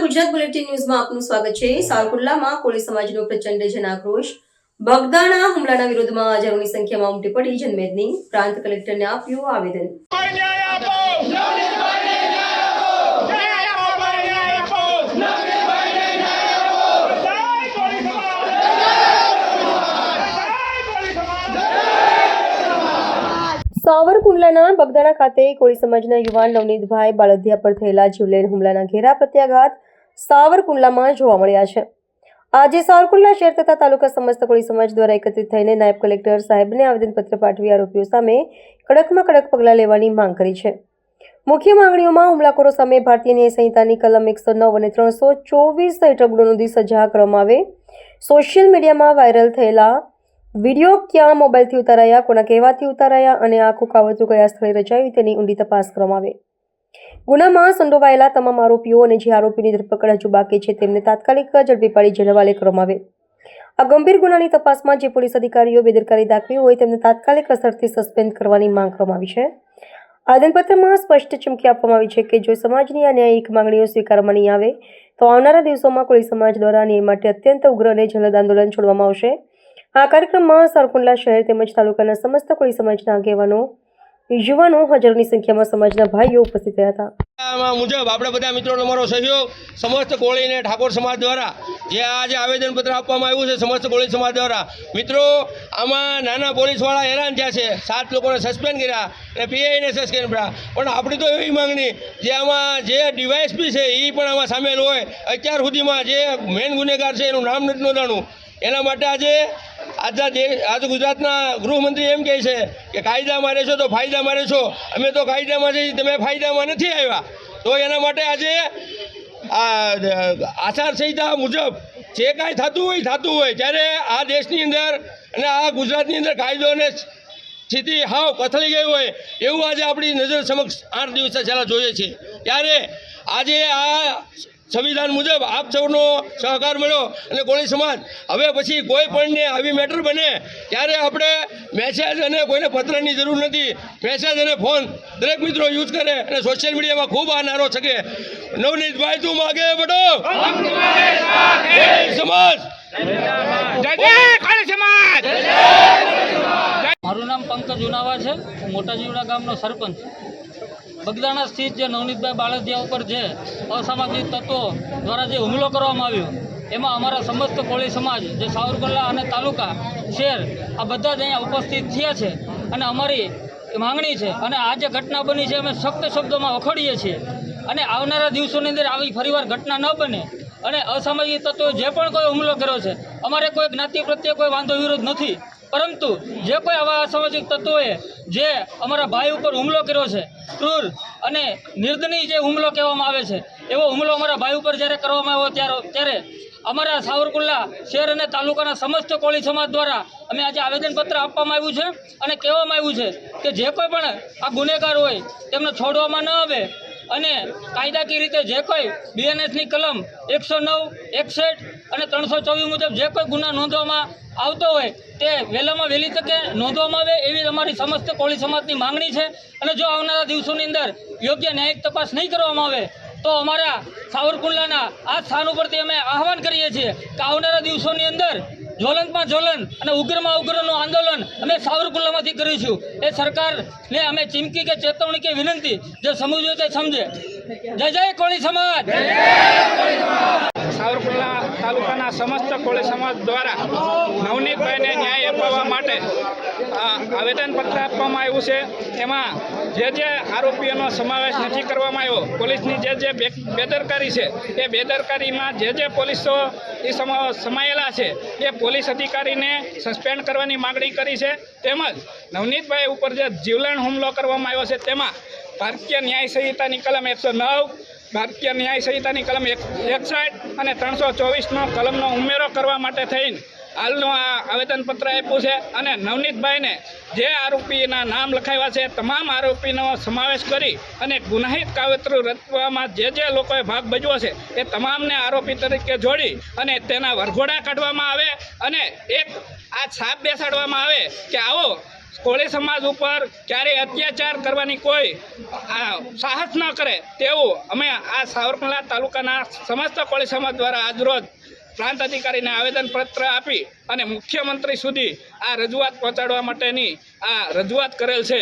Gujarat bulletin ન્યૂઝમાં આપનું સ્વાગત છે। સાવરકુંડલામાં કોળી સમાજનો પ્રચંડ જનાક્રોશ। બગદાણા હુમલાના વિરોધમાં હજારોની સંખ્યામાં ઉમટી પડી જનમેદની। પ્રાંત કલેક્ટરને આપ્યું આવેદન। સાવરકુંડલાના બગદાણા ખાતે કોળી સમાજના યુવાન નવનીતભાઈ બાળદિયા પર થયેલા જીવલેણ હુમલાના ઘેરા પ્રત્યાઘાત સાવરકુંડલામાં જોવા મળ્યા છે। આજે સાવરકુંડલા શહેર તથા તાલુકા સમસ્ત કોળી સમાજ દ્વારા એકત્રિત થઈને નાયબ કલેક્ટર સાહેબને આવેદનપત્ર પાઠવી આરોપીઓ સામે કડકમાં કડક પગલાં લેવાની માંગ કરી છે। મુખ્ય માંગણીઓમાં હુમલાખોરો સામે ભારતીય ન્યાય સંહિતાની કલમ 109 અને 324 હેઠળ ગુનો નોંધી સજા કરવામાં આવે। સોશિયલ મીડિયામાં વાયરલ થયેલા વિડીયો ક્યાં મોબાઈલથી ઉતારાયા, કોના કહેવાથી ઉતારાયા અને આખું કાવતરું કયા સ્થળે રચાયું તેની ઊંડી તપાસ કરવામાં આવે। ગુનામાં સંડોવાયેલા તમામ આરોપીઓ અને જે આરોપીની ધરપકડ હજુ બાકી છે તેમને તાત્કાલિક ઝડપી પાડી જેલ હવાલે કરવામાં આવે। આ ગંભીર ગુનાની તપાસમાં જે પોલીસ અધિકારીઓ બેદરકારી દાખવી હોય તેમને તાત્કાલિક અસરથી સસ્પેન્ડ કરવાની માંગ કરવામાં આવી છે। આવેદનપત્રમાં સ્પષ્ટ ચીમકી આપવામાં આવી છે કે જો સમાજની આ ન્યાયિક માંગણીઓ સ્વીકારવામાં નહીં આવે તો આવનારા દિવસોમાં કોળી સમાજ દ્વારા ન્યાય માટે અત્યંત ઉગ્ર અને જલદ આંદોલન છોડવામાં આવશે। આ કાર્યક્રમમાં સાવરકુંડલા શહેર તેમજ તાલુકાના સમસ્ત કોળી સમાજના આગેવાનો, યુવાનો, હજારોની સંખ્યામાં સમાજના ભાઈઓ ઉપસ્થિત રહ્યા હતા। મુજબ આપણે બધા મિત્રોનો અમારો સહયોગ સમસ્ત કોળી અને ઠાકોર સમાજ દ્વારા જે આજે આવેદનપત્ર આપવામાં આવ્યું છે સમસ્ત કોળી સમાજ દ્વારા, મિત્રો આમાં નાના પોલીસવાળા હેરાન થયા છે, 7 લોકોને સસ્પેન્ડ કર્યા અને પીઆઈને સસ્પેન્ડ કર્યા, પણ આપણી તો એવી માંગણી જે આમાં જે ડીવાયએસપી છે એ પણ આમાં સામેલ હોય, અત્યાર સુધીમાં જે મેન ગુનેગાર છે એનું નામ નથી નોંધાણું, એના માટે આજે ગુજરાતના ગૃહમંત્રી એમ કહે છે કે કાયદામાં રહેશો તો ફાયદામાં રહેશો। અમે તો કાયદામાં જઈએ, તમે ફાયદામાં નથી આવ્યા, તો એના માટે આજે આચારસંહિતા મુજબ જે કાંઈ થતું હોય ત્યારે આ દેશની અંદર અને આ ગુજરાતની અંદર કાયદો અને સ્થિતિ હાવ કથળી ગઈ હોય એવું આજે આપણી નજર સમક્ષ 8 દિવસ પહેલાં જોઈએ છીએ। ત્યારે આજે આ સંવિધાન મુજબ આપ સૌનો સહકાર મળ્યો અને કોળી સમાજ હવે પછી કોઈ પણને આવી મેટર બને ત્યારે આપણે મેસેજ અને કોઈને પત્રની જરૂર નથી, મેસેજ અને ફોન દરેક મિત્રો યુઝ કરે અને સોશિયલ મીડિયામાં ખૂબ આ નારો શકે, નવનીતભાઈ તું આગે બઢો, સમાજ મારું નામ પંકજ ઉનાવા છે, મોટા જીવડા ગામનો સરપંચ। બગદાણા સ્થિત જે નવનીતભાઈ બાળદિયા ઉપર જે અસામાજિક તત્વો દ્વારા જે હુમલો કરવામાં આવ્યો એમાં અમારા સમસ્ત કોળી સમાજ જે સાવરકુંડલા અને તાલુકા શહેર આ બધા જ અહીંયા ઉપસ્થિત થયા છે અને અમારી માંગણી છે અને આ જે ઘટના બની છે અમે સખ્ત શબ્દોમાં વખોડીએ છીએ અને આવનારા દિવસોની અંદર આવી ફરીવાર ઘટના ન બને અને અસામાજિક તત્વોએ જે પણ કોઈ હુમલો કર્યો છે અમારે કોઈ જ્ઞાતિ પ્રત્યે કોઈ વાંધો વિરોધ નથી, પરંતુ જે કોઈ આવા અસામાજિક તત્વોએ જે અમારા ભાઈ ઉપર હુમલો કર્યો છે, ક્રૂર અને નિર્દયી જે હુમલો કહેવામાં આવે છે એવો હુમલો અમારા ભાઈ ઉપર જ્યારે કરવામાં આવ્યો ત્યારે અમારા સાવરકુંડલા શહેર અને તાલુકાના સમસ્ત કોળી સમાજ દ્વારા અમે આજે આવેદનપત્ર આપવામાં આવ્યું છે અને કહેવામાં આવ્યું છે કે જે કોઈ પણ આ ગુનેગાર હોય તેમને છોડવામાં ન આવે અને કાયદાકીય રીતે જે કોઈ બીએનએસની કલમ 109, 61 અને 324 મુજબ જે કોઈ ગુના નોંધવામાં આવતો હોય તે વહેલામાં વહેલી તકે નોંધવામાં આવે એવી અમારી સમસ્ત કોળી સમાજની માંગણી છે। અને જો આવનારા દિવસોની અંદર યોગ્ય ન્યાયિક તપાસ નહીં કરવામાં આવે તો અમારા સાવરકુંડલાના આ સ્થાન ઉપરથી અમે આહવાન કરીએ છીએ કે આવનારા દિવસોની અંદર જ્વલંતમાં જ્વલન અને ઉગ્રમાં ઉગ્રનું આંદોલન અમે સાવરકુંડલામાંથી કરીશું। એ સરકારને અમે ચીમકી કે ચેતવણી કે વિનંતી જે સમજવું તે સમજે। જય જય કોળી સમાજ। સાવરકુંડલા તાલુકાના સમસ્ત કોળી સમાજ દ્વારા નવનીતભાઈને ન્યાય અપાવવા માટે આવેદનપત્ર આપવામાં આવ્યું છે। એમાં જે આરોપીઓનો સમાવેશ નથી કરવામાં આવ્યો, પોલીસની જે બેદરકારી છે એ બેદરકારીમાં જે પોલીસો એ સમાયેલા છે એ પોલીસ અધિકારીને સસ્પેન્ડ કરવાની માગણી કરી છે। તેમજ નવનીતભાઈ ઉપર જે જીવલેણ હુમલો કરવામાં આવ્યો છે તેમાં ભારતીય ન્યાય સંહિતાની કલમ 109, ભારતીય ન્યાય સંહિતાની કલમ 61 અને 324નો કલમનો ઉમેરો કરવા માટે થઈને હાલનું આ આવેદનપત્ર આપ્યું છે અને નવનીતભાઈને જે આરોપીના નામ લખાવ્યા છે તમામ આરોપીનો સમાવેશ કરી અને ગુનાહિત કાવતરું રચવામાં જે લોકોએ ભાગ ભજવ્યો છે એ તમામને આરોપી તરીકે જોડી અને તેના વરઘોડા કાઢવામાં આવે અને એક આ છાપ બેસાડવામાં આવે કે આવો કોળી સમાજ ઉપર ક્યારેય અત્યાચાર કરવાની કોઈ સાહસ ન કરે તેવું અમે આ સાવરકુંડલા તાલુકાના સમસ્ત કોળી સમાજ દ્વારા આજરોજ પ્રાંત અધિકારીને આવેદનપત્ર આપી અને મુખ્યમંત્રી સુધી આ રજૂઆત પહોંચાડવા માટેની આ રજૂઆત કરેલ છે।